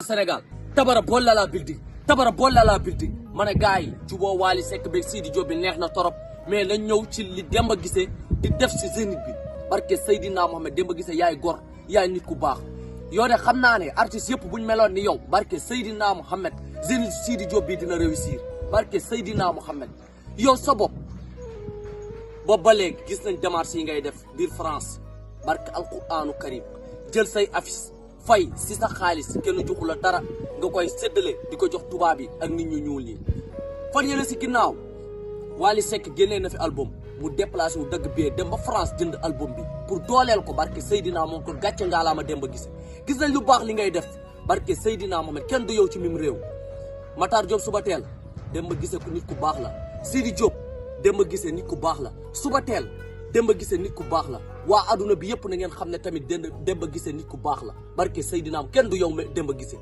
Sénégal tabara bolla la building ma ne gars yi juboo Wally Seck beeg Sidi Diop bi neex na torop mais nañ ñëw ci li Demba Guissé di def si Zénith bi barke Seydina Mohamed Demba Guissé yaay gor yaay nit ku baax yow de xam naa ne artistes yëpp buñ meloon ni yow barke Seydina Mohamed Zénith Sidi Diop bi dina réussir barke Seydina Mohamed yow sa bopp boobu ba léegi gis nañ démarches yi ngay def biir France barke alquranu karim jël say affiche fay si sa xaalis kenn joxu la dara nga koy séddale di ko jox tubaab yi ak nit ñu ñuul ñi fan yële si ginnaaw Wally Seck génnee na fi album mu déplacé wu dëgg bee dem ba France jënd album bi pour dooleel ko barke Seydina moom ko gàcce ngaalaama Demba Guissé gis nañ lu baax li ngay def barke Seydina Mohamed kenn du yow ci mim réew Matar Diop suba teel Demba Guissé ku nit ku baax la Sidi Diop Demba Guissé nit ku baax la suba teel Demba Guissé nit ku baax la waa aduna bi yëpp na ngeen xam ne tamit Demba Guissé nit ku baax la barke Seydina kenn du yow Demba Guissé